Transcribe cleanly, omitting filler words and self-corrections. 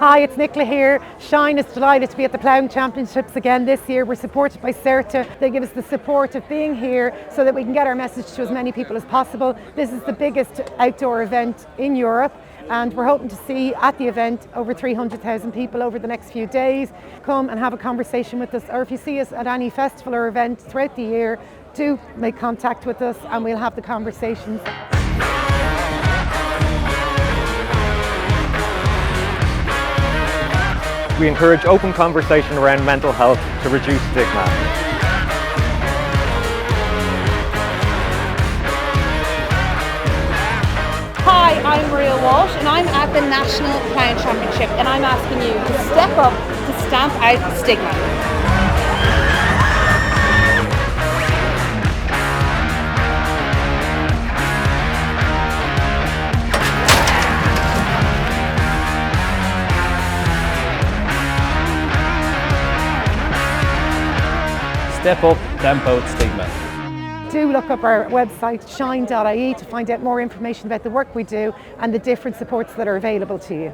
Hi, it's Nicola here. Shine is delighted to be at the Ploughing Championships again this year. We're supported by Certa. They give us the support of being here so that we can get our message to as many people as possible. This is the biggest outdoor event in Europe, and we're hoping to see at the event over 300,000 people over the next few days. Come and have a conversation with us, or if you see us at any festival or event throughout the year, do make contact with us and we'll have the conversations. We encourage open conversation around mental health to reduce stigma. Hi, I'm Maria Walsh and I'm at the National Ploughing Championship, and I'm asking you to step up to stamp out stigma. Step up, stamp out stigma. Do look up our website shine.ie to find out more information about the work we do and the different supports that are available to you.